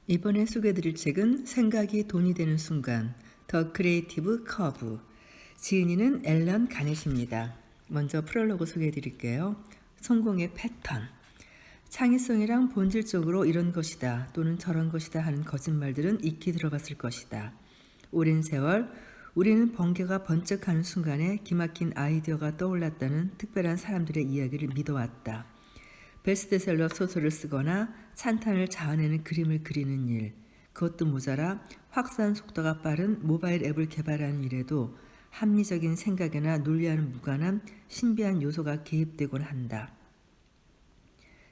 이번에 소개해드릴 책은 생각이 돈이 되는 순간, 더 크리에이티브 커브. 지은이는 앨런 가넷입니다. 먼저 프롤로그 소개해드릴게요. 성공의 패턴. 창의성이랑 본질적으로 이런 것이다 또는 저런 것이다 하는 거짓말들은 익히 들어봤을 것이다. 오랜 세월 우리는 번개가 번쩍하는 순간에 기막힌 아이디어가 떠올랐다는 특별한 사람들의 이야기를 믿어왔다. 베스트셀러 소설을 쓰거나 찬탄을 자아내는 그림을 그리는 일, 그것도 모자라 확산 속도가 빠른 모바일 앱을 개발하는 일에도 합리적인 생각이나 논리와는 무관한 신비한 요소가 개입되곤 한다.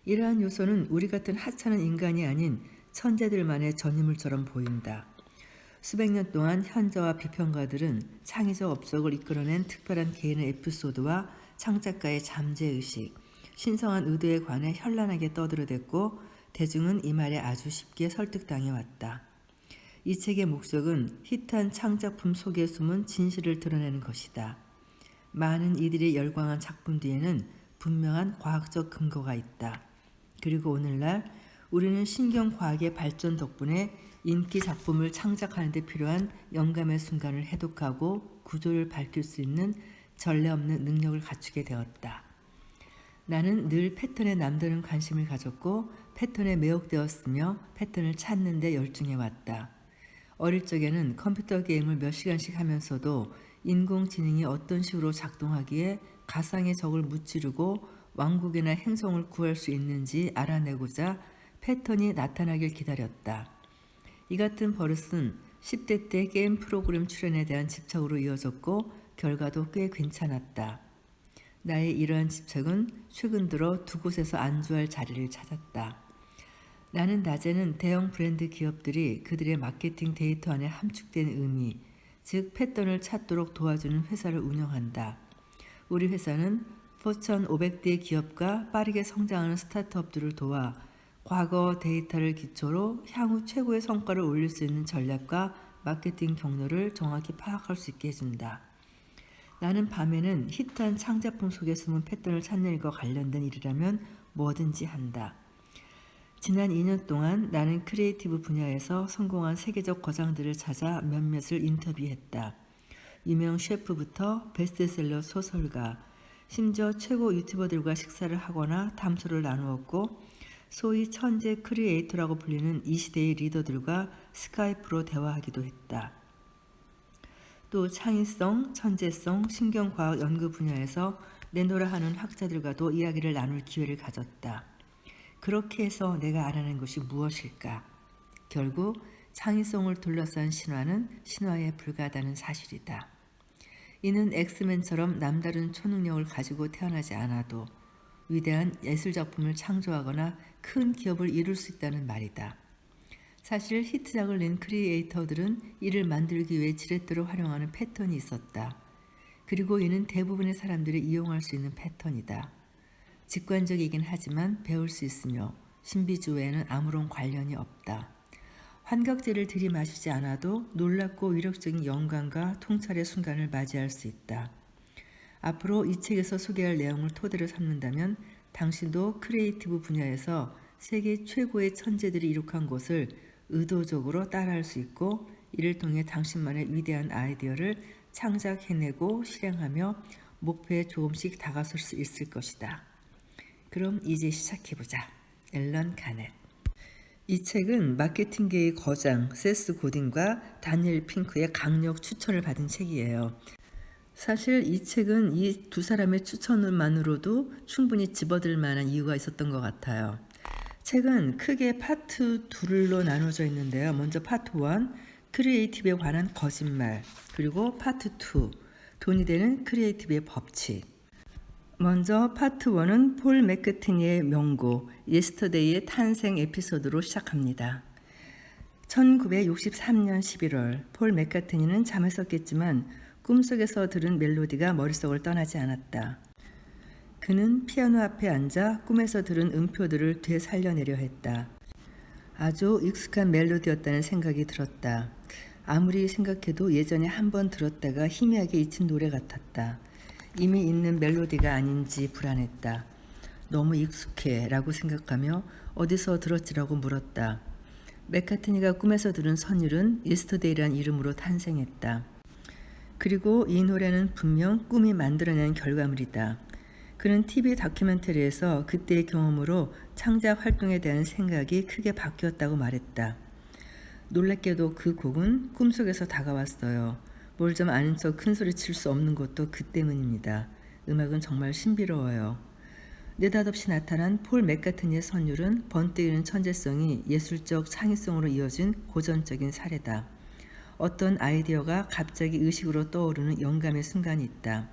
이러한 요소는 우리 같은 하찮은 인간이 아닌 천재들만의 전유물처럼 보인다. 수백 년 동안 현자와 비평가들은 창의적 업적을 이끌어낸 특별한 개인의 에피소드와 창작가의 잠재의식, 신성한 의도에 관해 현란하게 떠들어댔고 대중은 이 말에 아주 쉽게 설득당해 왔다. 이 책의 목적은 히트한 창작품 속에 숨은 진실을 드러내는 것이다. 많은 이들이 열광한 작품 뒤에는 분명한 과학적 근거가 있다. 그리고 오늘날 우리는 신경과학의 발전 덕분에 인기 작품을 창작하는 데 필요한 영감의 순간을 해독하고 구조를 밝힐 수 있는 전례 없는 능력을 갖추게 되었다. 나는 늘 패턴에 남다른 관심을 가졌고 패턴에 매혹되었으며 패턴을 찾는 데 열중해왔다. 어릴 적에는 컴퓨터 게임을 몇 시간씩 하면서도 인공지능이 어떤 식으로 작동하기에 가상의 적을 무찌르고 왕국이나 행성을 구할 수 있는지 알아내고자 패턴이 나타나길 기다렸다. 이 같은 버릇은 10대 때 게임 프로그램 출연에 대한 집착으로 이어졌고 결과도 꽤 괜찮았다. 나의 이러한 집착은 최근 들어 두 곳에서 안주할 자리를 찾았다. 나는 낮에는 대형 브랜드 기업들이 그들의 마케팅 데이터 안에 함축된 의미, 즉 패턴을 찾도록 도와주는 회사를 운영한다. 우리 회사는 포천 500대 기업과 빠르게 성장하는 스타트업들을 도와 과거 데이터를 기초로 향후 최고의 성과를 올릴 수 있는 전략과 마케팅 경로를 정확히 파악할 수 있게 해준다. 나는 밤에는 히트한 창작품 속에 숨은 패턴을 찾는 일과 관련된 일이라면 뭐든지 한다. 지난 2년 동안 나는 크리에이티브 분야에서 성공한 세계적 거장들을 찾아 몇몇을 인터뷰했다. 유명 셰프부터 베스트셀러 소설가, 심지어 최고 유튜버들과 식사를 하거나 담소를 나누었고 소위 천재 크리에이터라고 불리는 이 시대의 리더들과 스카이프로 대화하기도 했다. 또 창의성, 천재성, 신경과학 연구 분야에서 내노라 하는 학자들과도 이야기를 나눌 기회를 가졌다. 그렇게 해서 내가 알아낸 것이 무엇일까? 결국 창의성을 둘러싼 신화는 신화에 불과하다는 사실이다. 이는 엑스맨처럼 남다른 초능력을 가지고 태어나지 않아도 위대한 예술작품을 창조하거나 큰 기업을 이룰 수 있다는 말이다. 사실 히트작을 낸 크리에이터들은 이를 만들기 위해 지렛대로 활용하는 패턴이 있었다. 그리고 이는 대부분의 사람들이 이용할 수 있는 패턴이다. 직관적이긴 하지만 배울 수 있으며 신비주의에는 아무런 관련이 없다. 환각제를 들이마시지 않아도 놀랍고 위력적인 영감과 통찰의 순간을 맞이할 수 있다. 앞으로 이 책에서 소개할 내용을 토대로 삼는다면 당신도 크리에이티브 분야에서 세계 최고의 천재들이 이룩한 곳을 의도적으로 따라할 수 있고 이를 통해 당신만의 위대한 아이디어를 창작해내고 실행하며 목표에 조금씩 다가설 수 있을 것이다. 그럼 이제 시작해보자. 앨런 가넷. 이 책은 마케팅계의 거장 세스 고딘과 다니엘 핑크의 강력 추천을 받은 책이에요. 사실 이 책은 이 두 사람의 추천만으로도 충분히 집어들 만한 이유가 있었던 것 같아요. 책은 크게 파트 2로 나눠져 있는데요. 먼저 파트 1, 크리에이티브에 관한 거짓말, 그리고 파트 2, 돈이 되는 크리에이티브의 법칙. 먼저 파트 1은 폴 맥카트니의 명곡 예스터데이의 탄생 에피소드로 시작합니다. 1963년 11월 폴 맥카트니는 잠에서 깼지만 꿈속에서 들은 멜로디가 머릿속을 떠나지 않았다. 그는 피아노 앞에 앉아 꿈에서 들은 음표들을 되살려내려 했다. 아주 익숙한 멜로디였다는 생각이 들었다. 아무리 생각해도 예전에 한번 들었다가 희미하게 잊힌 노래 같았다. 이미 있는 멜로디가 아닌지 불안했다. 너무 익숙해 라고 생각하며 어디서 들었지라고 물었다. 맥카트니가 꿈에서 들은 선율은 예스터데이란 이름으로 탄생했다. 그리고 이 노래는 분명 꿈이 만들어낸 결과물이다. 그는 TV 다큐멘터리에서 그때의 경험으로 창작 활동에 대한 생각이 크게 바뀌었다고 말했다. 놀랍게도 그 곡은 꿈속에서 다가왔어요. 뭘 좀 아는 척 큰 소리 칠 수 없는 것도 그 때문입니다. 음악은 정말 신비로워요. 느닷없이 나타난 폴 맥카트니의 선율은 번뜩이는 천재성이 예술적 창의성으로 이어진 고전적인 사례다. 어떤 아이디어가 갑자기 의식으로 떠오르는 영감의 순간이 있다.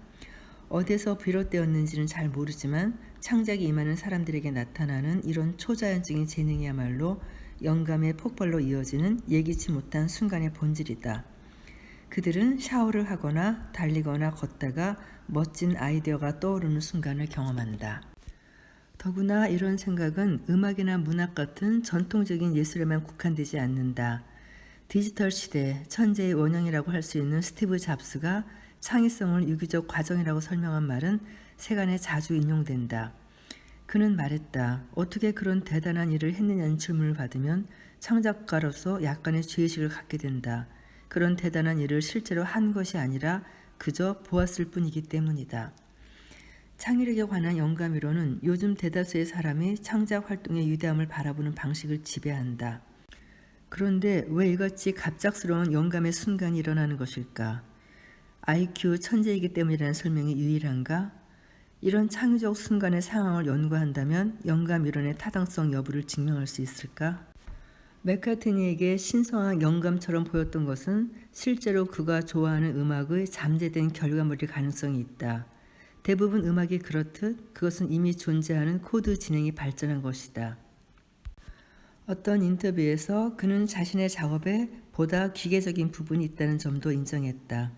어디서 비롯되었는지는 잘 모르지만 창작이 임하는 사람들에게 나타나는 이런 초자연적인 재능이야말로 영감의 폭발로 이어지는 예기치 못한 순간의 본질이다. 그들은 샤워를 하거나 달리거나 걷다가 멋진 아이디어가 떠오르는 순간을 경험한다. 더구나 이런 생각은 음악이나 문학 같은 전통적인 예술에만 국한되지 않는다. 디지털 시대 천재의 원형이라고 할 수 있는 스티브 잡스가 창의성을 유기적 과정이라고 설명한 말은 세간에 자주 인용된다. 그는 말했다. 어떻게 그런 대단한 일을 했느냐는 질문을 받으면 창작가로서 약간의 죄의식을 갖게 된다. 그런 대단한 일을 실제로 한 것이 아니라 그저 보았을 뿐이기 때문이다. 창의력에 관한 영감이론은 요즘 대다수의 사람이 창작 활동의 위대함을 바라보는 방식을 지배한다. 그런데 왜 이같이 갑작스러운 영감의 순간이 일어나는 것일까? IQ 천재이기 때문이라는 설명이 유일한가? 이런 창의적 순간의 상황을 연구한다면 영감 이론의 타당성 여부를 증명할 수 있을까? 맥카트니에게 신성한 영감처럼 보였던 것은 실제로 그가 좋아하는 음악의 잠재된 결과물일 가능성이 있다. 대부분 음악이 그렇듯 그것은 이미 존재하는 코드 진행이 발전한 것이다. 어떤 인터뷰에서 그는 자신의 작업에 보다 기계적인 부분이 있다는 점도 인정했다.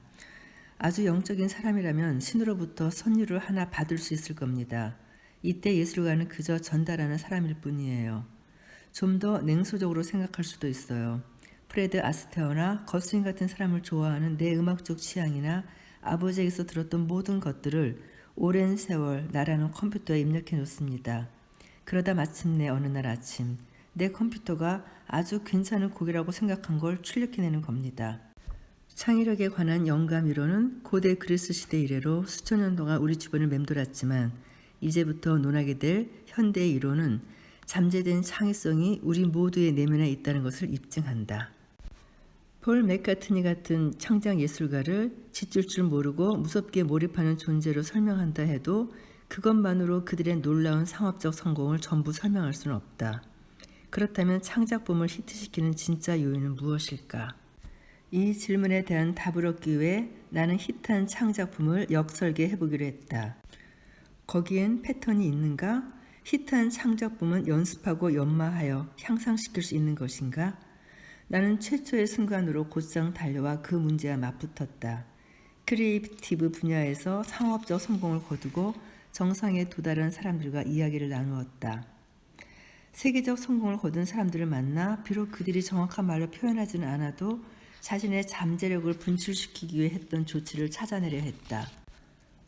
아주 영적인 사람이라면 신으로부터 선율을 하나 받을 수 있을 겁니다. 이때 예술가는 그저 전달하는 사람일 뿐이에요. 좀 더 냉소적으로 생각할 수도 있어요. 프레드 아스테어나 거스윈 같은 사람을 좋아하는 내 음악적 취향이나 아버지에게서 들었던 모든 것들을 오랜 세월 나라는 컴퓨터에 입력해 놓습니다. 그러다 마침내 어느 날 아침 내 컴퓨터가 아주 괜찮은 곡이라고 생각한 걸 출력해내는 겁니다. 창의력에 관한 영감 이론은 고대 그리스 시대 이래로 수천 년 동안 우리 주변을 맴돌았지만 이제부터 논하게 될 현대의 이론은 잠재된 창의성이 우리 모두의 내면에 있다는 것을 입증한다. 폴 맥카트니 같은 창작 예술가를 짖을 줄 모르고 무섭게 몰입하는 존재로 설명한다 해도 그것만으로 그들의 놀라운 상업적 성공을 전부 설명할 수는 없다. 그렇다면 창작품을 히트시키는 진짜 요인은 무엇일까? 이 질문에 대한 답을 얻기 위해 나는 히트한 창작품을 역설계해 보기로 했다. 거기엔 패턴이 있는가? 히트한 창작품은 연습하고 연마하여 향상시킬 수 있는 것인가? 나는 최초의 순간으로 곧장 달려와 그 문제와 맞붙었다. 크리에이티브 분야에서 상업적 성공을 거두고 정상에 도달한 사람들과 이야기를 나누었다. 세계적 성공을 거둔 사람들을 만나 비록 그들이 정확한 말로 표현하지는 않아도 자신의 잠재력을 분출시키기 위해 했던 조치를 찾아내려 했다.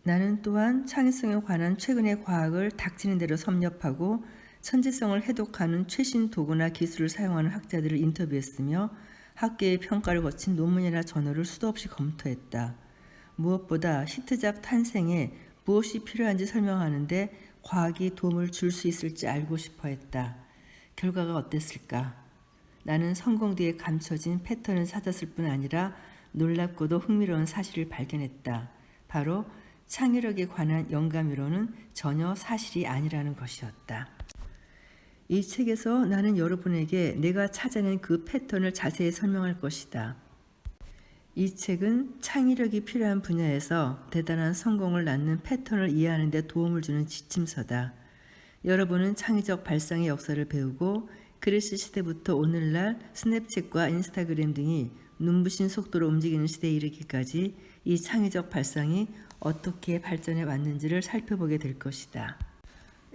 나는 또한 창의성에 관한 최근의 과학을 닥치는 대로 섭렵하고 천재성을 해독하는 최신 도구나 기술을 사용하는 학자들을 인터뷰했으며 학계의 평가를 거친 논문이나 저널을 수도 없이 검토했다. 무엇보다 히트작 탄생에 무엇이 필요한지 설명하는데 과학이 도움을 줄 수 있을지 알고 싶어 했다. 결과가 어땠을까? 나는 성공 뒤에 감춰진 패턴을 찾았을 뿐 아니라 놀랍고도 흥미로운 사실을 발견했다. 바로 창의력에 관한 영감이론은 전혀 사실이 아니라는 것이었다. 이 책에서 나는 여러분에게 내가 찾아낸 그 패턴을 자세히 설명할 것이다. 이 책은 창의력이 필요한 분야에서 대단한 성공을 낳는 패턴을 이해하는 데 도움을 주는 지침서다. 여러분은 창의적 발상의 역사를 배우고 그리스 시대부터 오늘날 스냅챗과 인스타그램 등이 눈부신 속도로 움직이는 시대에 이르기까지 이 창의적 발상이 어떻게 발전해 왔는지를 살펴보게 될 것이다.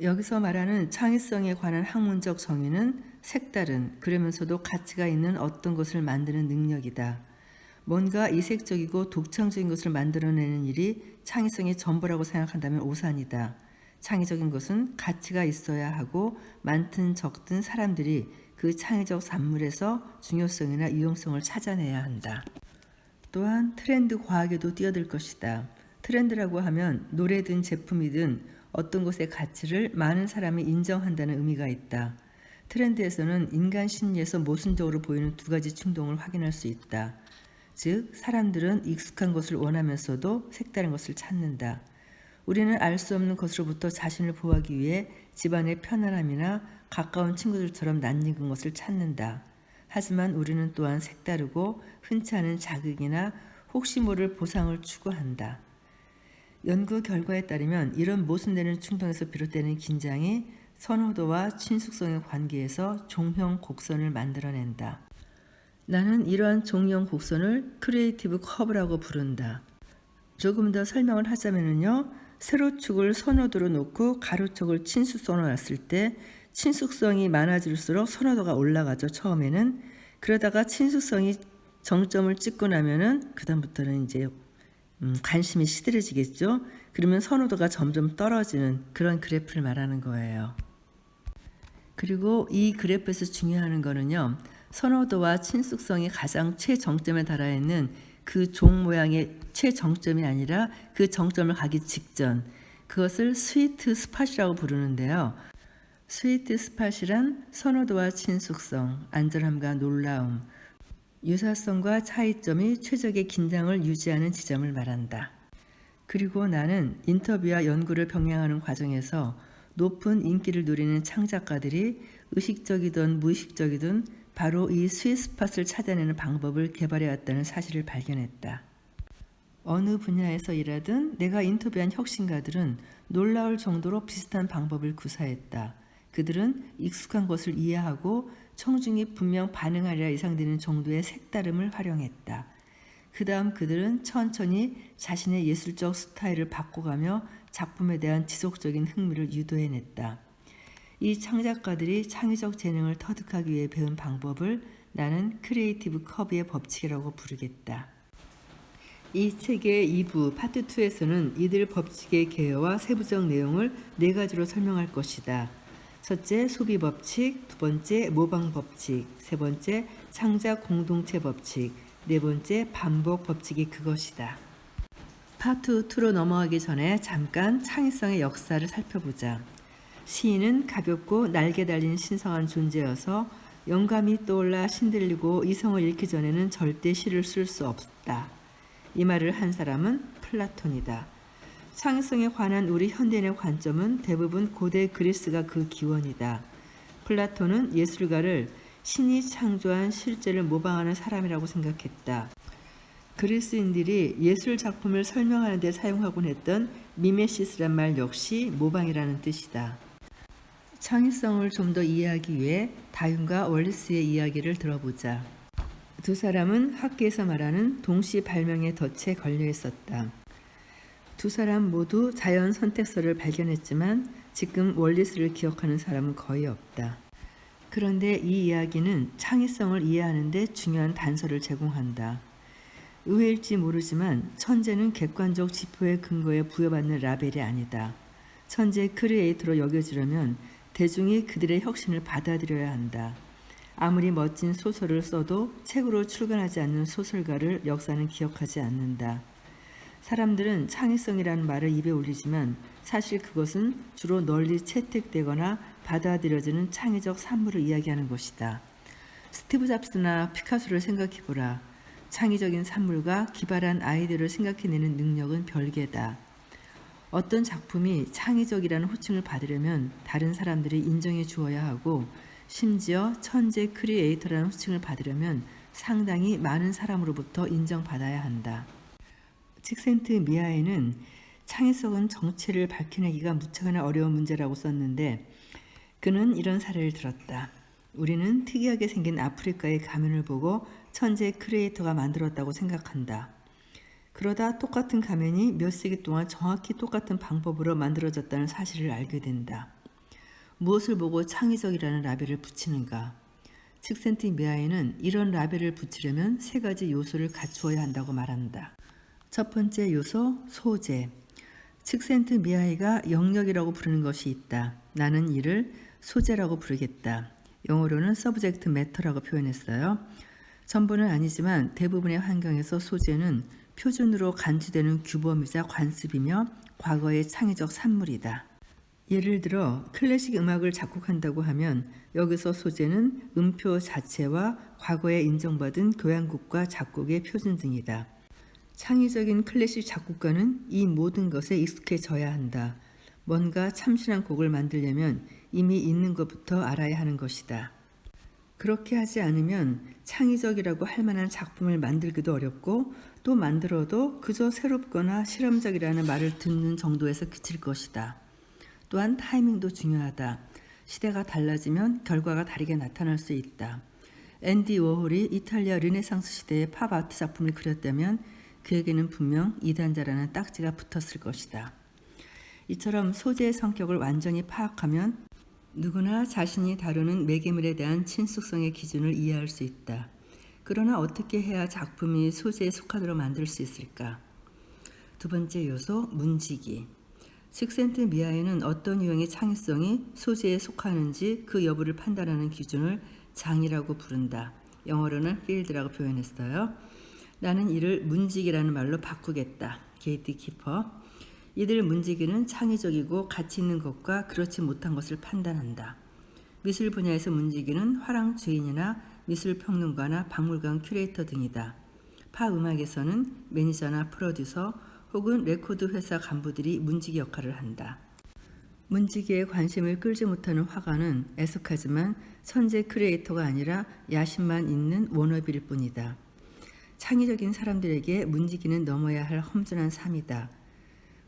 여기서 말하는 창의성에 관한 학문적 정의는 색다른 그러면서도 가치가 있는 어떤 것을 만드는 능력이다. 뭔가 이색적이고 독창적인 것을 만들어내는 일이 창의성의 전부라고 생각한다면 오산이다. 창의적인 것은 가치가 있어야 하고 많든 적든 사람들이 그 창의적 산물에서 중요성이나 유용성을 찾아내야 한다. 또한 트렌드 과학에도 뛰어들 것이다. 트렌드라고 하면 노래든 제품이든 어떤 것의 가치를 많은 사람이 인정한다는 의미가 있다. 트렌드에서는 인간 심리에서 모순적으로 보이는 두 가지 충동을 확인할 수 있다. 즉, 사람들은 익숙한 것을 원하면서도 색다른 것을 찾는다. 우리는 알 수 없는 것으로부터 자신을 보호하기 위해 집안의 편안함이나 가까운 친구들처럼 낯익은 것을 찾는다. 하지만 우리는 또한 색다르고 흔치 않은 자극이나 혹시 모를 보상을 추구한다. 연구 결과에 따르면 이런 모순되는 충동에서 비롯되는 긴장이 선호도와 친숙성의 관계에서 종형 곡선을 만들어낸다. 나는 이러한 종형 곡선을 크리에이티브 커브라고 부른다. 조금 더 설명을 하자면요. 세로축을 선호도로 놓고 가로축을 친숙성으로 놨을 때 친숙성이 많아질수록 선호도가 올라가죠. 처음에는. 그러다가 친숙성이 정점을 찍고 나면은 그다음부터는 이제 관심이 시들해지겠죠. 그러면 선호도가 점점 떨어지는 그런 그래프를 말하는 거예요. 그리고 이 그래프에서 중요한 거는요. 선호도와 친숙성이 가장 최정점에 달하 있는 그 종 모양의 최정점이 아니라 그 정점을 가기 직전, 그것을 스위트 스팟이라고 부르는데요. 스위트 스팟이란 선호도와 친숙성, 안전함과 놀라움, 유사성과 차이점이 최적의 긴장을 유지하는 지점을 말한다. 그리고 나는 인터뷰와 연구를 병행하는 과정에서 높은 인기를 누리는 창작가들이 의식적이든 무의식적이든 바로 이 스윗 스팟을 찾아내는 방법을 개발해 왔다는 사실을 발견했다. 어느 분야에서 일하든 내가 인터뷰한 혁신가들은 놀라울 정도로 비슷한 방법을 구사했다. 그들은 익숙한 것을 이해하고 청중이 분명 반응하리라 예상되는 정도의 색다름을 활용했다. 그 다음 그들은 천천히 자신의 예술적 스타일을 바꿔가며 작품에 대한 지속적인 흥미를 유도해냈다. 이 창작가들이 창의적 재능을 터득하기 위해 배운 방법을 나는 크리에이티브 커브의 법칙이라고 부르겠다. 이 책의 2부 파트 2에서는 이들 법칙의 개요와 세부적 내용을 4가지로 설명할 것이다. 첫째, 소비 법칙, 두 번째, 모방 법칙, 세 번째, 창작 공동체 법칙, 네 번째, 반복 법칙이 그것이다. 파트 2로 넘어가기 전에 잠깐 창의성의 역사를 살펴보자. 시인은 가볍고 날개 달린 신성한 존재여서 영감이 떠올라 신들리고 이성을 잃기 전에는 절대 시를 쓸 수 없다. 이 말을 한 사람은 플라톤이다. 창의성에 관한 우리 현대인의 관점은 대부분 고대 그리스가 그 기원이다. 플라톤은 예술가를 신이 창조한 실제를 모방하는 사람이라고 생각했다. 그리스인들이 예술 작품을 설명하는 데 사용하곤 했던 미메시스란 말 역시 모방이라는 뜻이다. 창의성을 좀 더 이해하기 위해 다윈과 월리스의 이야기를 들어보자. 두 사람은 학계에서 말하는 동시 발명의 덫에 걸려 있었다. 두 사람 모두 자연 선택설을 발견했지만 지금 월리스를 기억하는 사람은 거의 없다. 그런데 이 이야기는 창의성을 이해하는 데 중요한 단서를 제공한다. 의외일지 모르지만 천재는 객관적 지표의 근거에 부여받는 라벨이 아니다. 천재 크리에이터로 여겨지려면 대중이 그들의 혁신을 받아들여야 한다. 아무리 멋진 소설을 써도 책으로 출간하지 않는 소설가를 역사는 기억하지 않는다. 사람들은 창의성이라는 말을 입에 올리지만 사실 그것은 주로 널리 채택되거나 받아들여지는 창의적 산물을 이야기하는 것이다. 스티브 잡스나 피카소를 생각해보라. 창의적인 산물과 기발한 아이디어를 생각해내는 능력은 별개다. 어떤 작품이 창의적이라는 호칭을 받으려면 다른 사람들이 인정해 주어야 하고 심지어 천재 크리에이터라는 호칭을 받으려면 상당히 많은 사람으로부터 인정받아야 한다. 칙센트미아에는 창의성은 정체를 밝혀내기가 무척이나 어려운 문제라고 썼는데 그는 이런 사례를 들었다. 우리는 특이하게 생긴 아프리카의 가면을 보고 천재 크리에이터가 만들었다고 생각한다. 그러다 똑같은 가면이 몇 세기 동안 정확히 똑같은 방법으로 만들어졌다는 사실을 알게 된다. 무엇을 보고 창의적이라는 라벨을 붙이는가? 칙센트미아에는 이런 라벨을 붙이려면 3가지 요소를 갖추어야 한다고 말한다. 첫 번째 요소, 소재. 칙센트미아이가 영역이라고 부르는 것이 있다. 나는 이를 소재라고 부르겠다. 영어로는 subject matter라고 표현했어요. 전부는 아니지만 대부분의 환경에서 소재는 표준으로 간주되는 규범이자 관습이며 과거의 창의적 산물이다. 예를 들어 클래식 음악을 작곡한다고 하면 여기서 소재는 음표 자체와 과거에 인정받은 교향곡과 작곡의 표준 등이다. 창의적인 클래식 작곡가는 이 모든 것에 익숙해져야 한다. 뭔가 참신한 곡을 만들려면 이미 있는 것부터 알아야 하는 것이다. 그렇게 하지 않으면 창의적이라고 할 만한 작품을 만들기도 어렵고 또 만들어도 그저 새롭거나 실험적이라는 말을 듣는 정도에서 그칠 것이다. 또한 타이밍도 중요하다. 시대가 달라지면 결과가 다르게 나타날 수 있다. 앤디 워홀이 이탈리아 르네상스 시대의 팝 아트 작품을 그렸다면 그에게는 분명 이단자라는 딱지가 붙었을 것이다. 이처럼 소재의 성격을 완전히 파악하면 누구나 자신이 다루는 매개물에 대한 친숙성의 기준을 이해할 수 있다. 그러나 어떻게 해야 작품이 소재에 속하도록 만들 수 있을까? 두 번째 요소, 문지기. 식센트 미아에는 어떤 유형의 창의성이 소재에 속하는지 그 여부를 판단하는 기준을 장이라고 부른다. 영어로는 field라고 표현했어요. 나는 이를 문지기라는 말로 바꾸겠다. 게이트키퍼. 이들 문지기는 창의적이고 가치 있는 것과 그렇지 못한 것을 판단한다. 미술 분야에서 문지기는 화랑 주인이나 미술 평론가나 박물관 큐레이터 등이다. 팝 음악에서는 매니저나 프로듀서 혹은 레코드 회사 간부들이 문지기 역할을 한다. 문지기에 관심을 끌지 못하는 화가는 애석하지만 천재 크리에이터가 아니라 야심만 있는 워너비일 뿐이다. 창의적인 사람들에게 문지기는 넘어야 할 험준한 삶이다.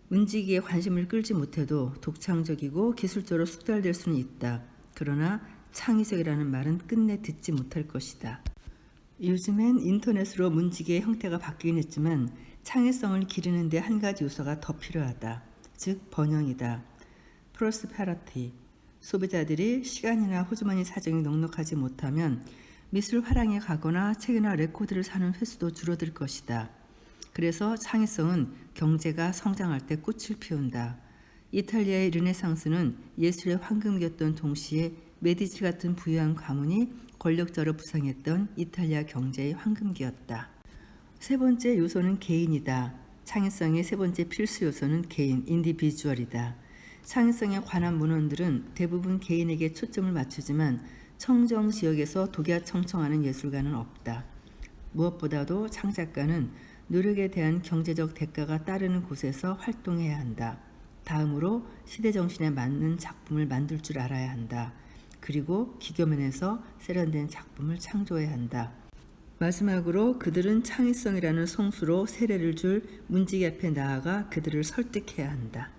문지기에 관심을 끌지 못해도 독창적이고 기술적으로 숙달될 수는 있다. 그러나 창의적이라는 말은 끝내 듣지 못할 것이다. 요즘엔 인터넷으로 문지기의 형태가 바뀌긴 했지만 창의성을 기르는 데 한 가지 요소가 더 필요하다. 즉 번영이다. 프로스페러티. 소비자들이 시간이나 호주머니 사정이 넉넉하지 못하면 미술 화랑에 가거나 책이나 레코드를 사는 횟수도 줄어들 것이다. 그래서 창의성은 경제가 성장할 때 꽃을 피운다. 이탈리아의 르네상스는 예술의 황금기였던 동시에 메디치 같은 부유한 가문이 권력자로 부상했던 이탈리아 경제의 황금기였다. 세 번째 요소는 개인이다. 창의성의 세 번째 필수 요소는 개인, 인디비주얼이다. 창의성에 관한 문헌들은 대부분 개인에게 초점을 맞추지만 청정 지역에서 독야청청하는 예술가는 없다. 무엇보다도 창작가는 노력에 대한 경제적 대가가 따르는 곳에서 활동해야 한다. 다음으로 시대정신에 맞는 작품을 만들 줄 알아야 한다. 그리고 기교면에서 세련된 작품을 창조해야 한다. 마지막으로 그들은 창의성이라는 성수로 세례를 줄 문지기 앞에 나아가 그들을 설득해야 한다.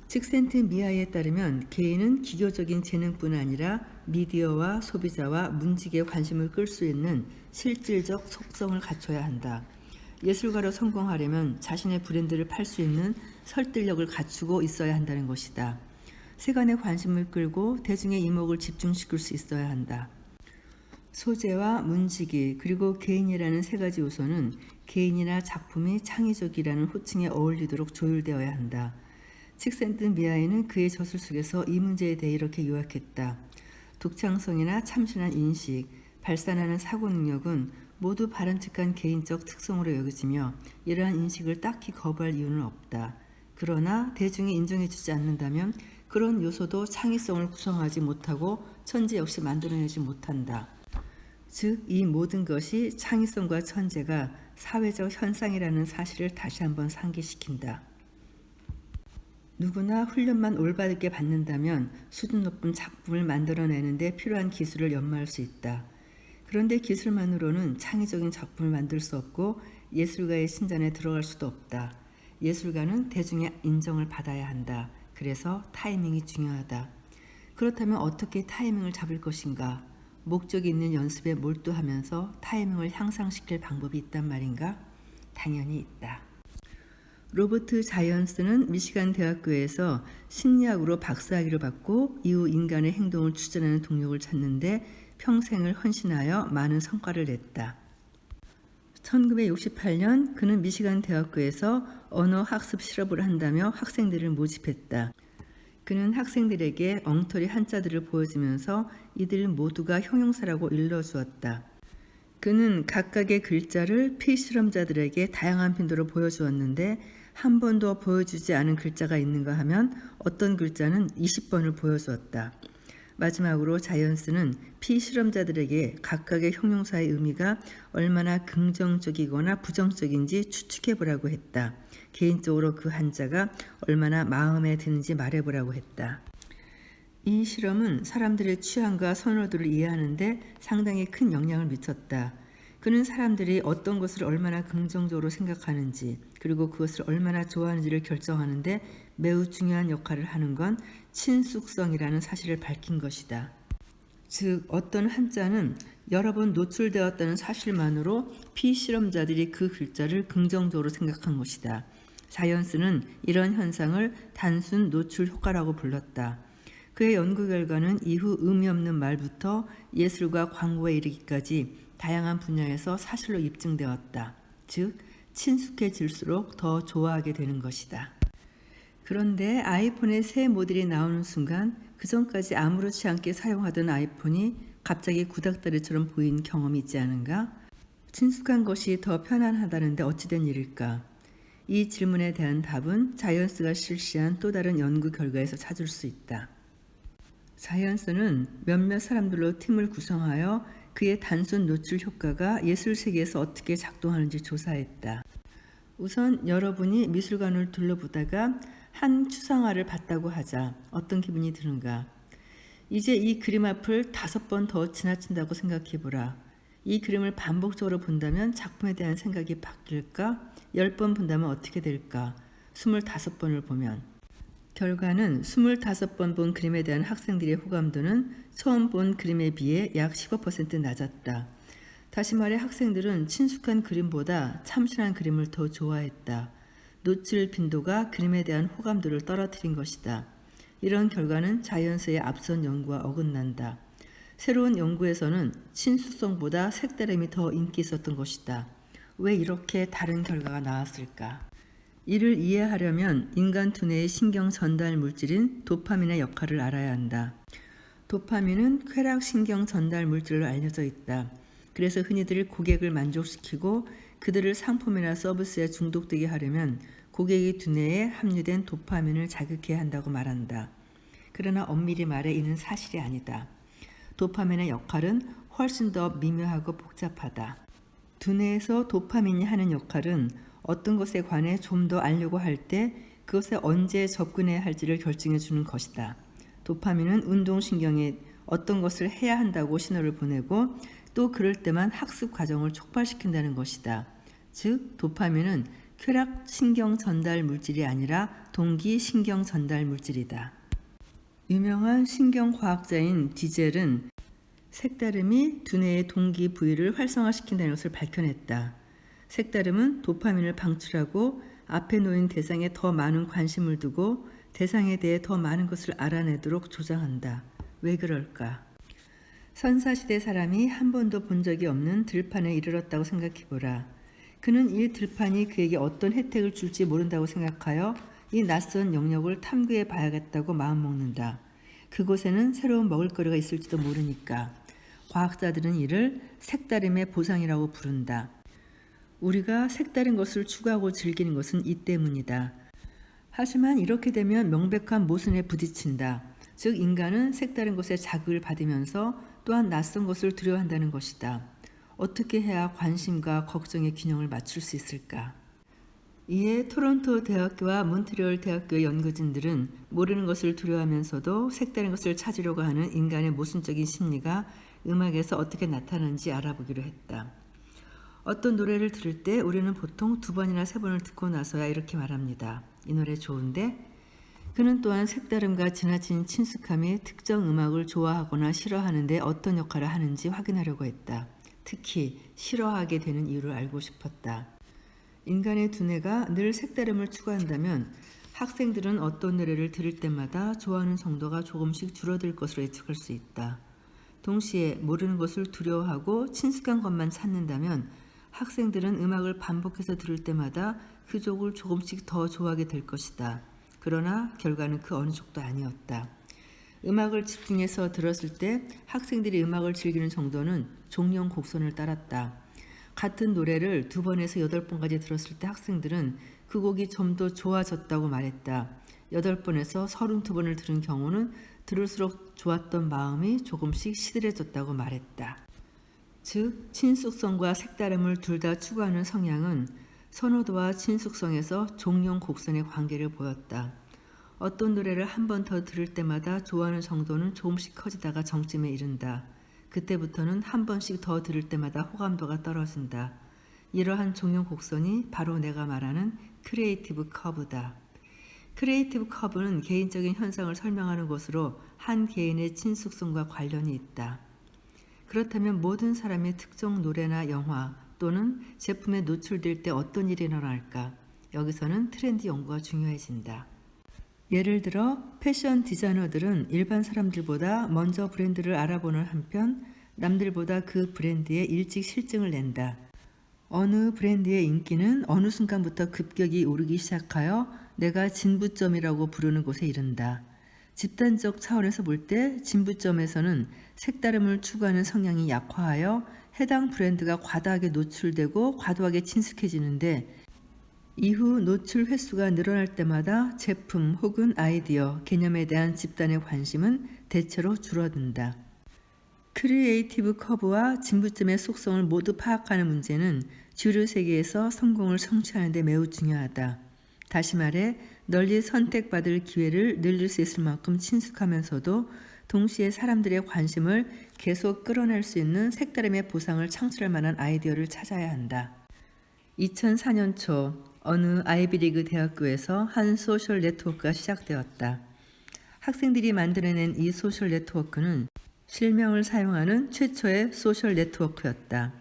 식센트 미아에 따르면 개인은 기교적인 재능뿐 아니라 미디어와 소비자와 문지기에 관심을 끌 수 있는 실질적 속성을 갖춰야 한다. 예술가로 성공하려면 자신의 브랜드를 팔 수 있는 설득력을 갖추고 있어야 한다는 것이다. 세간의 관심을 끌고 대중의 이목을 집중시킬 수 있어야 한다. 소재와 문지기 그리고 개인이라는 세 가지 요소는 개인이나 작품이 창의적이라는 호칭에 어울리도록 조율되어야 한다. 식센트 미아에는 그의 저술 속에서 이 문제에 대해 이렇게 요약했다. 독창성이나 참신한 인식, 발산하는 사고 능력은 모두 바람직한 개인적 특성으로 여겨지며 이러한 인식을 딱히 거부할 이유는 없다. 그러나 대중이 인정해주지 않는다면 그런 요소도 창의성을 구성하지 못하고 천재 역시 만들어내지 못한다. 즉, 이 모든 것이 창의성과 천재가 사회적 현상이라는 사실을 다시 한번 상기시킨다. 누구나 훈련만 올바르게 받는다면 수준 높은 작품을 만들어내는 데 필요한 기술을 연마할 수 있다. 그런데 기술만으로는 창의적인 작품을 만들 수 없고 예술가의 신전에 들어갈 수도 없다. 예술가는 대중의 인정을 받아야 한다. 그래서 타이밍이 중요하다. 그렇다면 어떻게 타이밍을 잡을 것인가? 목적이 있는 연습에 몰두하면서 타이밍을 향상시킬 방법이 있단 말인가? 당연히 있다. 로버트 자이언스는 미시간 대학교에서 심리학으로 박사학위를 받고 이후 인간의 행동을 추진하는 동력을 찾는데 평생을 헌신하여 많은 성과를 냈다. 1968년 그는 미시간 대학교에서 언어 학습 실험을 한다며 학생들을 모집했다. 그는 학생들에게 엉터리 한자들을 보여주면서 이들 모두가 형용사라고 일러주었다. 그는 각각의 글자를 피실험자들에게 다양한 빈도로 보여주었는데 한 번도 보여주지 않은 글자가 있는가 하면 어떤 글자는 20번을 보여주었다. 마지막으로 자이언스는 피실험자들에게 각각의 형용사의 의미가 얼마나 긍정적이거나 부정적인지 추측해보라고 했다. 개인적으로 그 한자가 얼마나 마음에 드는지 말해보라고 했다. 이 실험은 사람들의 취향과 선호도를 이해하는데 상당히 큰 영향을 미쳤다. 그는 사람들이 어떤 것을 얼마나 긍정적으로 생각하는지 그리고 그것을 얼마나 좋아하는지를 결정하는데 매우 중요한 역할을 하는 건 친숙성이라는 사실을 밝힌 것이다. 즉 어떤 한자는 여러 번 노출되었다는 사실만으로 피실험자들이 그 글자를 긍정적으로 생각한 것이다. 자이언스는 이런 현상을 단순 노출 효과라고 불렀다. 그의 연구 결과는 이후 의미 없는 말부터 예술과 광고에 이르기까지 다양한 분야에서 사실로 입증되었다. 즉 친숙해질수록 더 좋아하게 되는 것이다. 그런데 아이폰의 새 모델이 나오는 순간 그전까지 아무렇지 않게 사용하던 아이폰이 갑자기 구닥다리처럼 보인 경험이 있지 않은가? 친숙한 것이 더 편안하다는데 어찌된 일일까? 이 질문에 대한 답은 자이언스가 실시한 또 다른 연구 결과에서 찾을 수 있다. 자이언스는 몇몇 사람들로 팀을 구성하여 그의 단순 노출 효과가 예술 세계에서 어떻게 작동하는지 조사했다. 우선 여러분이 미술관을 둘러보다가 한 추상화를 봤다고 하자 어떤 기분이 드는가? 이제 이 그림 앞을 5번 더 지나친다고 생각해보라. 이 그림을 반복적으로 본다면 작품에 대한 생각이 바뀔까? 10번 본다면 어떻게 될까? 25번을 보면. 결과는 25번 본 그림에 대한 학생들의 호감도는 처음 본 그림에 비해 약 15% 낮았다. 다시 말해 학생들은 친숙한 그림보다 참신한 그림을 더 좋아했다. 노출 빈도가 그림에 대한 호감도를 떨어뜨린 것이다. 이런 결과는 자이언스의 앞선 연구와 어긋난다. 새로운 연구에서는 친숙성보다 색다름이 더 인기 있었던 것이다. 왜 이렇게 다른 결과가 나왔을까? 이를 이해하려면 인간 두뇌의 신경 전달 물질인 도파민의 역할을 알아야 한다. 도파민은 쾌락 신경 전달 물질로 알려져 있다. 그래서 흔히들 고객을 만족시키고 그들을 상품이나 서비스에 중독되게 하려면 고객의 두뇌에 함유된 도파민을 자극해야 한다고 말한다. 그러나 엄밀히 말해 이는 사실이 아니다. 도파민의 역할은 훨씬 더 미묘하고 복잡하다. 두뇌에서 도파민이 하는 역할은 어떤 것에 관해 좀 더 알려고 할 때 그것에 언제 접근해야 할지를 결정해 주는 것이다. 도파민은 운동신경에 어떤 것을 해야 한다고 신호를 보내고 또 그럴 때만 학습 과정을 촉발시킨다는 것이다. 즉 도파민은 쾌락 신경 전달 물질이 아니라 동기 신경 전달 물질이다. 유명한 신경과학자인 디젤은 색다름이 두뇌의 동기 부위를 활성화시킨다는 것을 밝혀냈다. 색다름은 도파민을 방출하고 앞에 놓인 대상에 더 많은 관심을 두고 대상에 대해 더 많은 것을 알아내도록 조장한다. 왜 그럴까? 선사시대 사람이 한 번도 본 적이 없는 들판에 이르렀다고 생각해보라. 그는 이 들판이 그에게 어떤 혜택을 줄지 모른다고 생각하여 이 낯선 영역을 탐구해 봐야겠다고 마음먹는다. 그곳에는 새로운 먹을거리가 있을지도 모르니까. 과학자들은 이를 색다름의 보상이라고 부른다. 우리가 색다른 것을 추구하고 즐기는 것은 이 때문이다. 하지만 이렇게 되면 명백한 모순에 부딪힌다. 즉 인간은 색다른 것에 자극을 받으면서 또한 낯선 것을 두려워한다는 것이다. 어떻게 해야 관심과 걱정의 균형을 맞출 수 있을까? 이에 토론토 대학교와 몬트리올 대학교의 연구진들은 모르는 것을 두려워하면서도 색다른 것을 찾으려고 하는 인간의 모순적인 심리가 음악에서 어떻게 나타나는지 알아보기로 했다. 어떤 노래를 들을 때 우리는 보통 2번이나 3번을 듣고 나서야 이렇게 말합니다. 이 노래 좋은데? 그는 또한 색다름과 지나친 친숙함이 특정 음악을 좋아하거나 싫어하는데 어떤 역할을 하는지 확인하려고 했다. 특히 싫어하게 되는 이유를 알고 싶었다. 인간의 두뇌가 늘 색다름을 추구한다면 학생들은 어떤 노래를 들을 때마다 좋아하는 정도가 조금씩 줄어들 것으로 예측할 수 있다. 동시에 모르는 것을 두려워하고 친숙한 것만 찾는다면 학생들은 음악을 반복해서 들을 때마다 그 곡을 조금씩 더 좋아하게 될 것이다. 그러나 결과는 그 어느 쪽도 아니었다. 음악을 집중해서 들었을 때 학생들이 음악을 즐기는 정도는 종영 곡선을 따랐다. 같은 노래를 2번에서 8번까지 들었을 때 학생들은 그 곡이 좀 더 좋아졌다고 말했다. 8번에서 32번을 들은 경우는 들을수록 좋았던 마음이 조금씩 시들해졌다고 말했다. 즉, 친숙성과 색다름을 둘 다 추구하는 성향은 선호도와 친숙성에서 종용 곡선의 관계를 보였다. 어떤 노래를 한 번 더 들을 때마다 좋아하는 정도는 조금씩 커지다가 정점에 이른다. 그때부터는 한 번씩 더 들을 때마다 호감도가 떨어진다. 이러한 종용 곡선이 바로 내가 말하는 크리에이티브 커브다. 크리에이티브 커브는 개인적인 현상을 설명하는 것으로 한 개인의 친숙성과 관련이 있다. 그렇다면 모든 사람이 특정 노래나 영화 또는 제품에 노출될 때 어떤 일이 일어날까? 여기서는 트렌드 연구가 중요해진다. 예를 들어 패션 디자이너들은 일반 사람들보다 먼저 브랜드를 알아보는 한편 남들보다 그 브랜드에 일찍 실증을 낸다. 어느 브랜드의 인기는 어느 순간부터 급격히 오르기 시작하여 내가 진부점이라고 부르는 곳에 이른다. 집단적 차원에서 볼 때 진부점에서는 색다름을 추구하는 성향이 약화하여 해당 브랜드가 과다하게 노출되고 과도하게 친숙해지는데 이후 노출 횟수가 늘어날 때마다 제품 혹은 아이디어, 개념에 대한 집단의 관심은 대체로 줄어든다. 크리에이티브 커브와 진부점의 속성을 모두 파악하는 문제는 주류 세계에서 성공을 성취하는 데 매우 중요하다. 다시 말해 널리 선택받을 기회를 늘릴 수 있을 만큼 친숙하면서도 동시에 사람들의 관심을 계속 끌어낼 수 있는 색다름의 보상을 창출할 만한 아이디어를 찾아야 한다. 2004년 초 어느 아이비리그 대학교에서 한 소셜 네트워크가 시작되었다. 학생들이 만들어낸 이 소셜 네트워크는 실명을 사용하는 최초의 소셜 네트워크였다.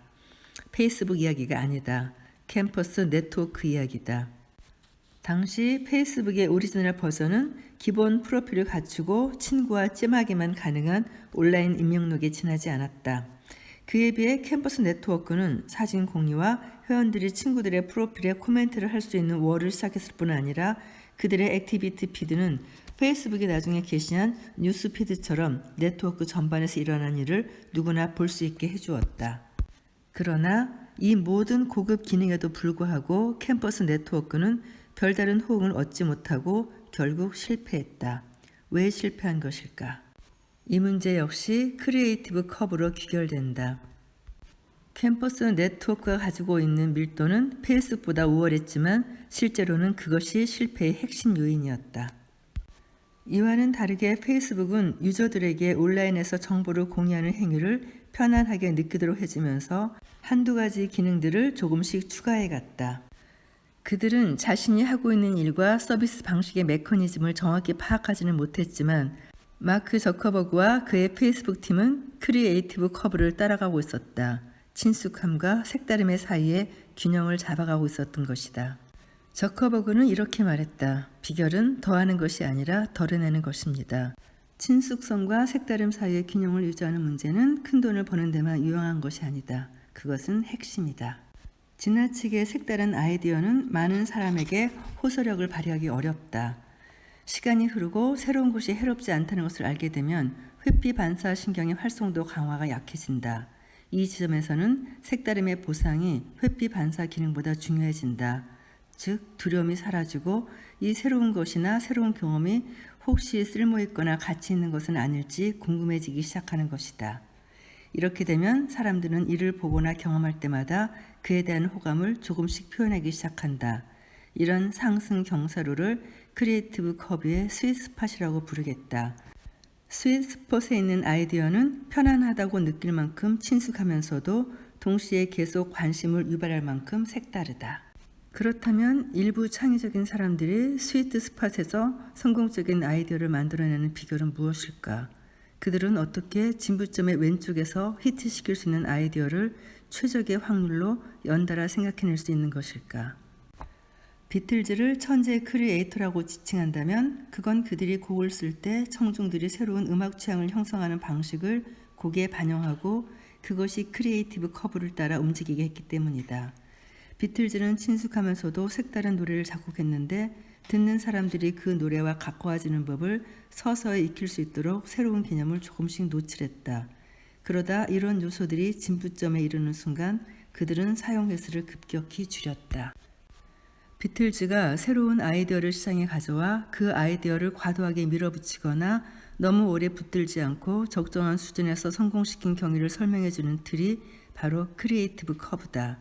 페이스북 이야기가 아니다. 캠퍼스 네트워크 이야기다. 당시 페이스북의 오리지널 버전은 기본 프로필을 갖추고 친구와 찜하기만 가능한 온라인 입력록에 지나지 않았다. 그에 비해 캠퍼스 네트워크는 사진 공유와 회원들이 친구들의 프로필에 코멘트를 할 수 있는 월을 시작했을 뿐 아니라 그들의 액티비티 피드는 페이스북에 나중에 게시한 뉴스 피드처럼 네트워크 전반에서 일어난 일을 누구나 볼 수 있게 해주었다. 그러나 이 모든 고급 기능에도 불구하고 캠퍼스 네트워크는 별다른 호응을 얻지 못하고 결국 실패했다. 왜 실패한 것일까? 이 문제 역시 크리에이티브 커브로 귀결된다. 캠퍼스 네트워크가 가지고 있는 밀도는 페이스북보다 우월했지만 실제로는 그것이 실패의 핵심 요인이었다. 이와는 다르게 페이스북은 유저들에게 온라인에서 정보를 공유하는 행위를 편안하게 느끼도록 해주면서 한두 가지 기능들을 조금씩 추가해 갔다. 그들은 자신이 하고 있는 일과 서비스 방식의 메커니즘을 정확히 파악하지는 못했지만 마크 저커버그와 그의 페이스북 팀은 크리에이티브 커브를 따라가고 있었다. 친숙함과 색다름의 사이에 균형을 잡아가고 있었던 것이다. 저커버그는 이렇게 말했다. 비결은 더하는 것이 아니라 덜어내는 것입니다. 친숙성과 색다름 사이의 균형을 유지하는 문제는 큰 돈을 버는 데만 유용한 것이 아니다. 그것은 핵심이다. 지나치게 색다른 아이디어는 많은 사람에게 호소력을 발휘하기 어렵다. 시간이 흐르고 새로운 것이 해롭지 않다는 것을 알게 되면 회피 반사 신경의 활성도 강화가 약해진다. 이 지점에서는 색다름의 보상이 회피 반사 기능보다 중요해진다. 즉 두려움이 사라지고 이 새로운 것이나 새로운 경험이 혹시 쓸모있거나 가치 있는 것은 아닐지 궁금해지기 시작하는 것이다. 이렇게 되면 사람들은 이를 보거나 경험할 때마다 그에 대한 호감을 조금씩 표현하기 시작한다. 이런 상승 경사로를 크리에이티브 커브의 스윗스팟이라고 부르겠다. 스윗스팟에 있는 아이디어는 편안하다고 느낄 만큼 친숙하면서도 동시에 계속 관심을 유발할 만큼 색다르다. 그렇다면 일부 창의적인 사람들이 스위트 스팟에서 성공적인 아이디어를 만들어내는 비결은 무엇일까? 그들은 어떻게 진부점의 왼쪽에서 히트시킬 수 있는 아이디어를 최적의 확률로 연달아 생각해낼 수 있는 것일까? 비틀즈를 천재 크리에이터라고 지칭한다면 그건 그들이 곡을 쓸 때 청중들이 새로운 음악 취향을 형성하는 방식을 곡에 반영하고 그것이 크리에이티브 커브를 따라 움직이게 했기 때문이다. 비틀즈는 친숙하면서도 색다른 노래를 작곡했는데 듣는 사람들이 그 노래와 가까워지는 법을 서서히 익힐 수 있도록 새로운 개념을 조금씩 노출했다. 그러다 이런 요소들이 진부점에 이르는 순간 그들은 사용 횟수를 급격히 줄였다. 비틀즈가 새로운 아이디어를 시장에 가져와 그 아이디어를 과도하게 밀어붙이거나 너무 오래 붙들지 않고 적정한 수준에서 성공시킨 경위를 설명해주는 틀이 바로 크리에이티브 커브다.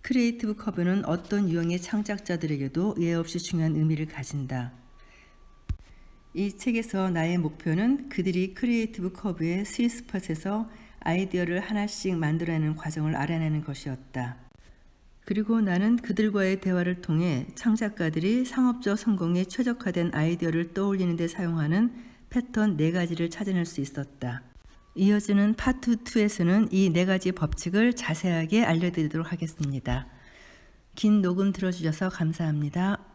크리에이티브 커브는 어떤 유형의 창작자들에게도 예 없이 중요한 의미를 가진다. 이 책에서 나의 목표는 그들이 크리에이티브 커브의 스위트스팟에서 아이디어를 하나씩 만들어내는 과정을 알아내는 것이었다. 그리고 나는 그들과의 대화를 통해 창작가들이 상업적 성공에 최적화된 아이디어를 떠올리는 데 사용하는 패턴 4가지를 찾아낼 수 있었다. 이어지는 파트 2에서는 이 4가지 법칙을 자세하게 알려드리도록 하겠습니다. 긴 녹음 들어주셔서 감사합니다.